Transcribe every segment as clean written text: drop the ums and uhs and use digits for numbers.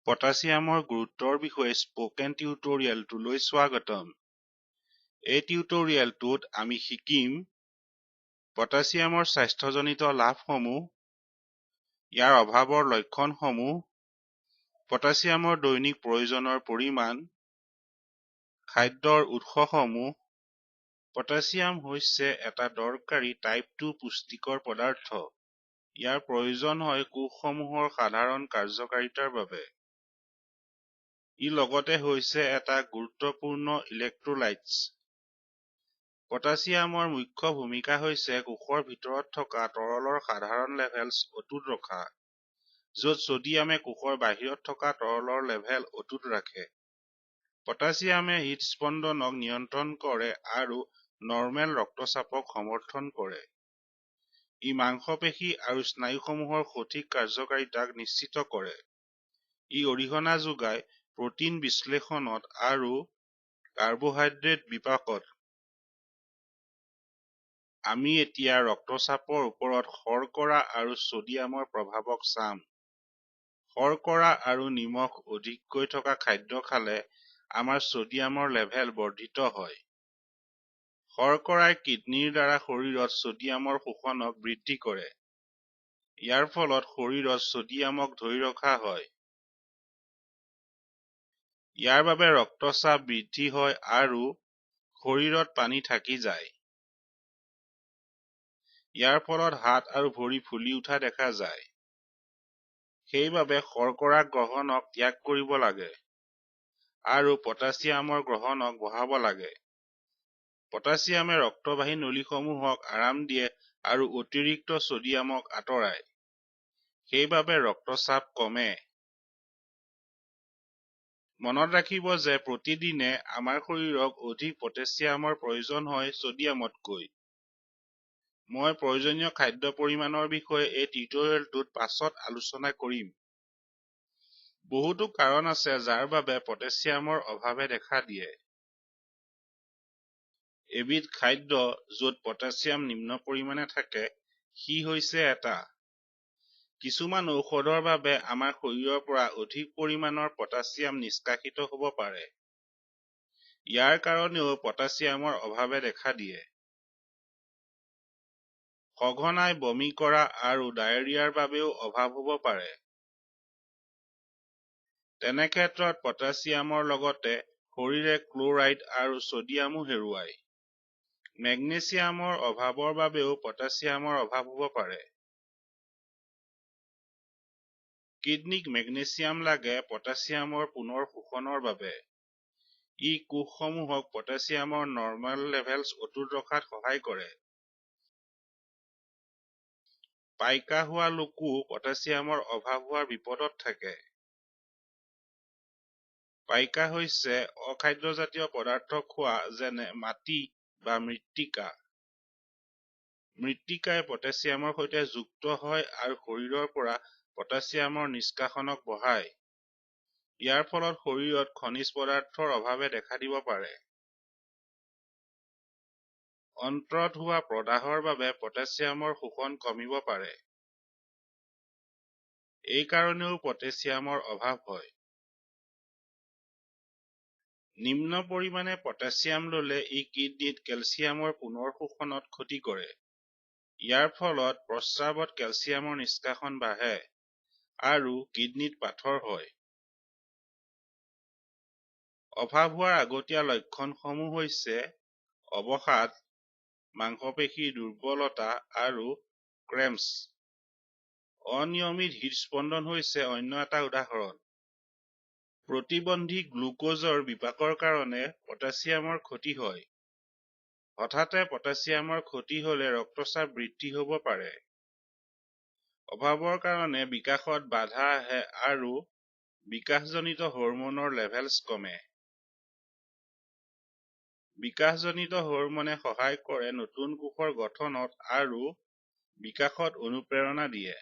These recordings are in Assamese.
পটাছিয়ামৰ গুৰুত্বৰ বিষয়ে স্পোকেন টিউটৰিয়েলটোলৈ স্বাগতম। এই টিউটৰিয়েলটোত আমি শিকিম পটাছিয়ামৰ স্বাস্থ্যজনিত লাভসমূহ, ইয়াৰ অভাৱৰ লক্ষণসমূহ, পটাছিয়ামৰ দৈনিক প্ৰয়োজনৰ পৰিমাণ, খাদ্যৰ উৎসসমূহ। পটাছিয়াম হৈছে এটা দৰকাৰী টাইপ 2 পুষ্টিকৰ পদাৰ্থ। ইয়াৰ প্ৰয়োজন হয় কোষসমূহৰ সাধাৰণ কাৰ্যকাৰিতাৰ বাবে। ই লগতে হৈছে এটা গুৰুত্বপূৰ্ণ ইলেক্ট্ৰোলাইটছ। পটাছিয়ামৰ মুখ্য ভূমিকা হৈছে কোষৰ ভিতৰত থকা তৰলৰ সাধাৰণ লেভেলছ অটুট ৰখা, য'ত ছডিয়ামে কোষৰ বাহিৰত থকা তৰলৰ লেভেল অটুট ৰাখে। পটাছিয়ামে হৃদস্পন্দনক নিয়ন্ত্ৰণ কৰে আৰু নৰ্মেল ৰক্তচাপক সমৰ্থন কৰে। ই মাংসপেশী আৰু স্নায়ুসমূহৰ সঠিক কাৰ্যকাৰিতাক নিশ্চিত কৰে। ই অৰিহণা যোগায় প্ৰটিন বিশ্লেষণত আৰু কাৰ্বোহাইড্ৰেট বিপাকত। আমি এতিয়া ৰক্তচাপৰ ওপৰত শৰ্কৰা আৰু ছডিয়ামৰ প্ৰভাৱক চাম। শৰ্কৰা আৰু নিমখ অধিককৈ থকা খাদ্য খালে আমাৰ ছডিয়ামৰ লেভেল বৰ্ধিত হয়। শৰ্কৰাই কিডনীৰ দ্বাৰা শৰীৰত ছডিয়ামৰ শোষণক বৃদ্ধি কৰে। ইয়াৰ ফলত শৰীৰত ছডিয়ামক ধৰি ৰখা হয়। ইয়াৰ বাবে ৰক্তচাপ বৃদ্ধি হয় আৰু শৰীৰত পানী থাকি যায়। ইয়াৰ ফলত হাত আৰু ভৰি ফুলি উঠা দেখা যায়। সেইবাবে শৰ্কৰা গ্ৰহণক ত্যাগ কৰিব লাগে আৰু পটাছিয়ামৰ গ্ৰহণক বঢ়াব লাগে। পটাছিয়ামে ৰক্তবাহী নলীসমূহক আৰাম দিয়ে আৰু অতিৰিক্ত ছডিয়ামক আঁতৰায়। সেইবাবে ৰক্তচাপ কমে। মনত ৰাখিব যে প্ৰতিদিনে আমাৰ শৰীৰক অধিক পটাছিয়ামৰ প্ৰয়োজন হয় ছডিয়ামতকৈ। মই প্ৰয়োজনীয় খাদ্য পৰিমাণৰ বিষয়ে এই টিউটৰিয়েলটোত পাছত আলোচনা কৰিম। বহুতো কাৰণ আছে যাৰ বাবে পটাছিয়ামৰ অভাৱে দেখা দিয়ে। এবিধ খাদ্য য'ত পটাছিয়াম নিম্ন পৰিমাণে থাকে, সি হৈছে এটা। কিছুমান ঔষধৰ বাবে আমাৰ শৰীৰৰ পৰা অধিক পৰিমাণৰ পটাছিয়াম নিষ্কাশিত হ'ব পাৰে। ইয়াৰ কাৰণেও পটাছিয়ামৰ অভাৱে দেখা দিয়ে। সঘনাই বমি কৰা আৰু ডায়েৰিয়াৰ বাবেও অভাৱ হ'ব পাৰে। তেনেক্ষেত্ৰত পটাছিয়ামৰ লগতে শৰীৰে ক্লৰাইড আৰু ছডিয়ামো হেৰুৱায়। মেগনেছিয়ামৰ অভাৱৰ বাবেও পটাছিয়ামৰ অভাৱ হ'ব পাৰে। কিডনীক মেগনেছিয়াম লাগে পটাছিয়ামৰ পুনৰ শোষণৰ বাবে। ই কোষসমূহক পটাছিয়ামৰ নৰ্মেল লেভেলছ অটুট ৰখাত সহায় কৰে। পাইকা হোৱা লোকো পটাছিয়ামৰ অভাৱ হোৱাৰ বিপদত থাকে। পাইকা হৈছে অখাদ্যজাতীয় পদাৰ্থ খোৱা যেনে মাটি বা মৃত্তিকা। মৃত্তিকাই পটাছিয়ামৰ সৈতে যুক্ত হয় আৰু শৰীৰৰ পৰা পটাছিয়ামৰ নিষ্কাশনক বঢ়ায়। ইয়াৰ ফলত শৰীৰত খনিজ পদাৰ্থৰ অভাৱে দেখা দিব পাৰে। অন্ত্ৰত হোৱা প্ৰদাহৰ বাবে পটাছিয়ামৰ শোষণ কমিব পাৰে। এই কাৰণেও পটাছিয়ামৰ অভাৱ হয়। নিম্ন পৰিমাণে পটাছিয়াম ল'লে ই কিডনীত কেলছিয়ামৰ পুনৰ শোষণত ক্ষতি কৰে। ইয়াৰ ফলত প্ৰস্ৰাৱত কেলছিয়ামৰ নিষ্কাশন বাঢ়ে আৰু কিডনীত পাথৰ হয়। অভাৱ হোৱাৰ আগতীয়া লক্ষণসমূহ হৈছে অৱসাদ, মাংসপেশীৰ দুৰ্বলতা আৰু ক্ৰেম্পছ। অনিয়মিত হৃদস্পন্দন হৈছে অন্য এটা উদাহৰণ। প্ৰতিবন্ধী গ্লুক'জৰ বিপাকৰ কাৰণে পটাছিয়ামৰ ক্ষতি হয়। হঠাতে পটাছিয়ামৰ ক্ষতি হ'লে ৰক্তচাপ বৃদ্ধি হ'ব পাৰে। অভাৱৰ কাৰণে বিকাশত বাধা আহে আৰু বিকাশজনিত হৰম'নৰ লেভেলছ কমে। বিকাশজনিত হৰম'নে সহায় কৰে নতুন কোষৰ গঠনত আৰু বিকাশত অনুপ্ৰেৰণা দিয়ে।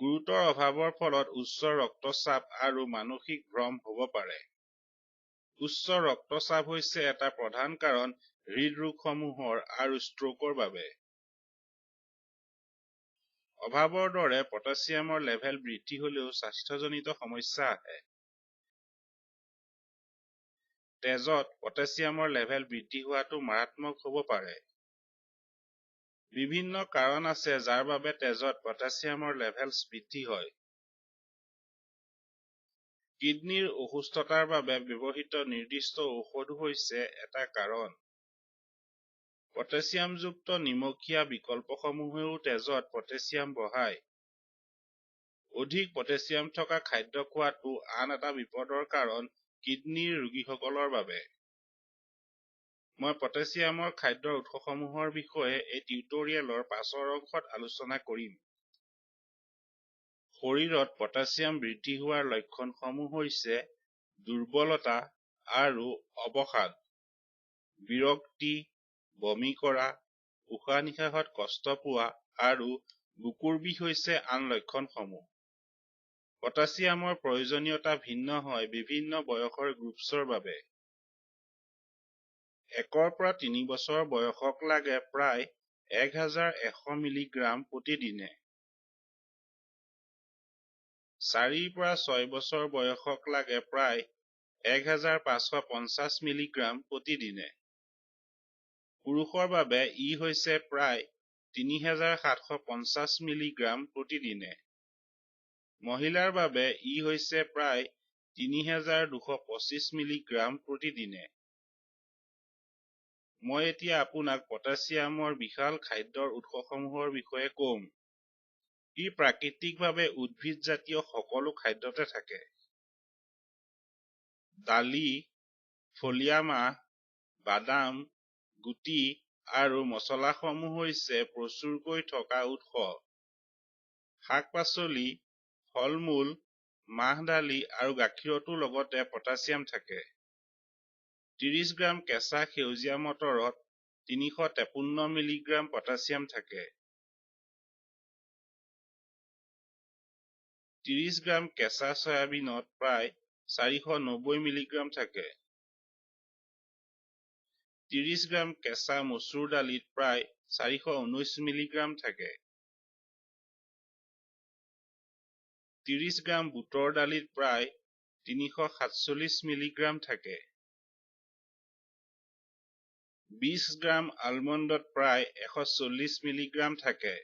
গুৰুতৰ অভাৱৰ ফলত উচ্চ ৰক্তচাপ আৰু মানসিক ভ্ৰম হ'ব পাৰে। উচ্চ ৰক্তচাপ হৈছে এটা প্ৰধান কাৰণ হৃদৰোগসমূহৰ আৰু ষ্ট্ৰোকৰ বাবে। অভাৱৰ দৰে পটাছিয়ামৰ লেভেল বৃদ্ধি হ'লেও স্বাস্থ্যজনিত সমস্যা আহে। তেজত পটাছিয়ামৰ লেভেল বৃদ্ধি হোৱাটো মাৰাত্মক হ'ব পাৰে। বিভিন্ন কাৰণ আছে যাৰ বাবে তেজত পটাছিয়ামৰ লেভেল বৃদ্ধি হয়। কিডনীৰ অসুস্থতাৰ বাবে ব্যৱহৃত নিৰ্দিষ্ট ঔষধ হৈছে এটা কাৰণ। পটাছিয়ামযুক্ত নিমখীয়া বিকল্পসমূহেও তেজত পটাছিয়াম বঢ়ায়। অধিক পটাছিয়াম থকা খাদ্য খোৱাটো আন এটা বিপদৰ কাৰণ কিডনীৰ ৰোগীসকলৰ বাবে। মই পটাছিয়ামৰ খাদ্যৰ উৎসসমূহৰ বিষয়ে এই টিউটৰিয়েলৰ পাছৰ অংশত আলোচনা কৰিম। শৰীৰত পটাছিয়াম বৃদ্ধি হোৱাৰ লক্ষণসমূহ হৈছে দুৰ্বলতা আৰু অৱসাদ, বিৰক্তি, বমি কৰা, উশাহ নিশাহত কষ্ট পোৱা আৰু বুকুৰ বিষ হৈছে আন লক্ষণসমূহ। পটাছিয়ামৰ প্ৰয়োজনীয়তা ভিন্ন হয় বিভিন্ন বয়সৰ গ্ৰুপছৰ বাবে। 1 পৰা 3 বছৰ বয়সক লাগে প্ৰায় 1100 মিলিগ্ৰাম প্ৰতিদিনে। 4 পৰা 6 বছৰ বয়সক লাগে প্ৰায় 1550 মিলিগ্ৰাম প্ৰতিদিনে। পুৰুষৰ বাবে ই হৈছে প্ৰায় 3750 মিলিগ্ৰাম প্ৰতিদিনে। মহিলাৰ বাবে ই হৈছে প্ৰায় 3225 মিলিগ্ৰাম প্ৰতিদিনে। মই এতিয়া আপোনাক পটাছিয়ামৰ বিশাল খাদ্যৰ উৎসসমূহৰ বিষয়ে ক'ম। ই প্ৰাকৃতিকভাৱে উদ্ভিদজাতীয় সকলো খাদ্যতে থাকে। দালি, ফলীয়া মাহ, বাদাম, গুটি আৰু মছলাসমূহ হৈছে প্ৰচুৰকৈ থকা উৎস। শাক-পাচলি, ফল-মূল, মাহ দালি আৰু গাখীৰতো লগতে পটাছিয়াম থাকে। 30 গ্ৰাম কেঁচা সেউজীয়া মটৰত 353 মিলিগ্ৰাম পটাছিয়াম থাকে। 30 গ্ৰাম কেঁচা চয়াবিনত প্ৰায় 490 মিলিগ্ৰাম থাকে। 30 গ্ৰাম কেঁচা মচুৰ দালিত প্ৰায় 419 মিলিগ্ৰাম থাকে। 30 গ্ৰাম বুটৰ দালিত প্ৰায় 347 মিলিগ্ৰাম থাকে। 20 গ্ৰাম আলমণ্ডত প্ৰায় 140 মিলিগ্ৰাম থাকে।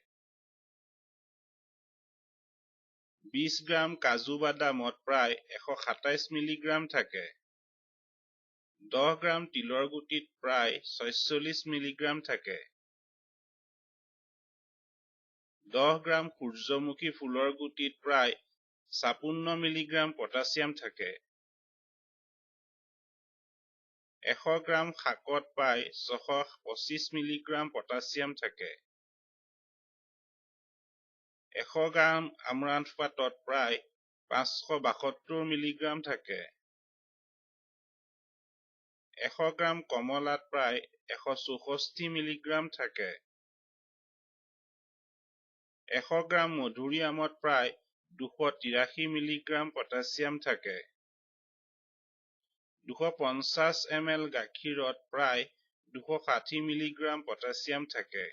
20 গ্ৰাম কাজু বাদামত প্ৰায় 127 মিলিগ্ৰাম থাকে। 10 গ্ৰাম তিলৰ গুটিত প্ৰায় 46 মিলিগ্ৰাম থাকে। 10 গ্ৰাম সূৰ্যমুখী ফুলৰ গুটিত প্ৰায় 56 মিলিগ্ৰাম পটাছিয়াম থাকে। 100 গ্ৰাম শাকত প্ৰায় 625 মিলিগ্ৰাম পটাছিয়াম থাকে। 100 গ্ৰাম আমৰান্থ পাতত প্ৰায় 572 মিলিগ্ৰাম থাকে। 100 গ্ৰাম কমলাত প্ৰায় 164 মিলিগ্ৰাম থাকে। 100 গ্ৰাম মধুৰিআমত প্ৰায় 283 মিলিগ্ৰাম পটাছিয়াম থাকে। 250 ml গাখীৰত প্ৰায় 260 মিলিগ্ৰাম পটাছিয়াম থাকে।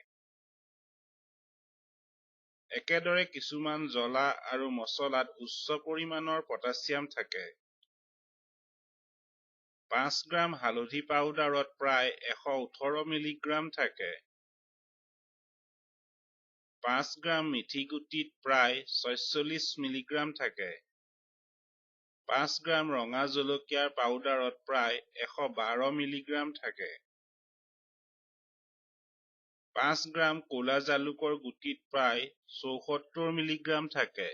একেদৰে কিছুমান জ্বলা আৰু মছলাত উচ্চ পৰিমাণৰ পটাছিয়াম থাকে। 5 গ্ৰাম হালধি পাউডাৰত প্ৰায় 118 মিলিগ্ৰাম থাকে। 5 গ্ৰাম মিঠি গুটিত প্ৰায় 46 মিলিগ্ৰাম থাকে। 5 গ্ৰাম ৰঙা জলকীয়াৰ পাউডাৰত প্ৰায় 112 মিলিগ্ৰাম থাকে। 5 গ্ৰাম ক'লা জালুকৰ গুটিত প্ৰায় 74 মিলিগ্ৰাম থাকে।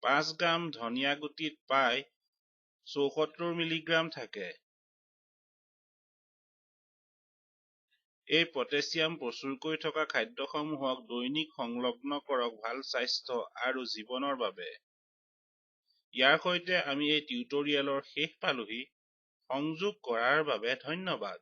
5 গ্ৰাম ধনিয়া গুটিত প্ৰায় 74 মিলিগ্ৰাম থাকে। এই পটাছিয়াম প্ৰচুৰকৈ থকা খাদ্যসমূহক দৈনিক সংলগ্ন কৰক ভাল স্বাস্থ্য আৰু জীৱনৰ বাবে। ইয়াৰ সৈতে আমি এই টিউটৰিয়েলৰ শেষ পালোহি। সংযোগ কৰাৰ বাবে ধন্যবাদ।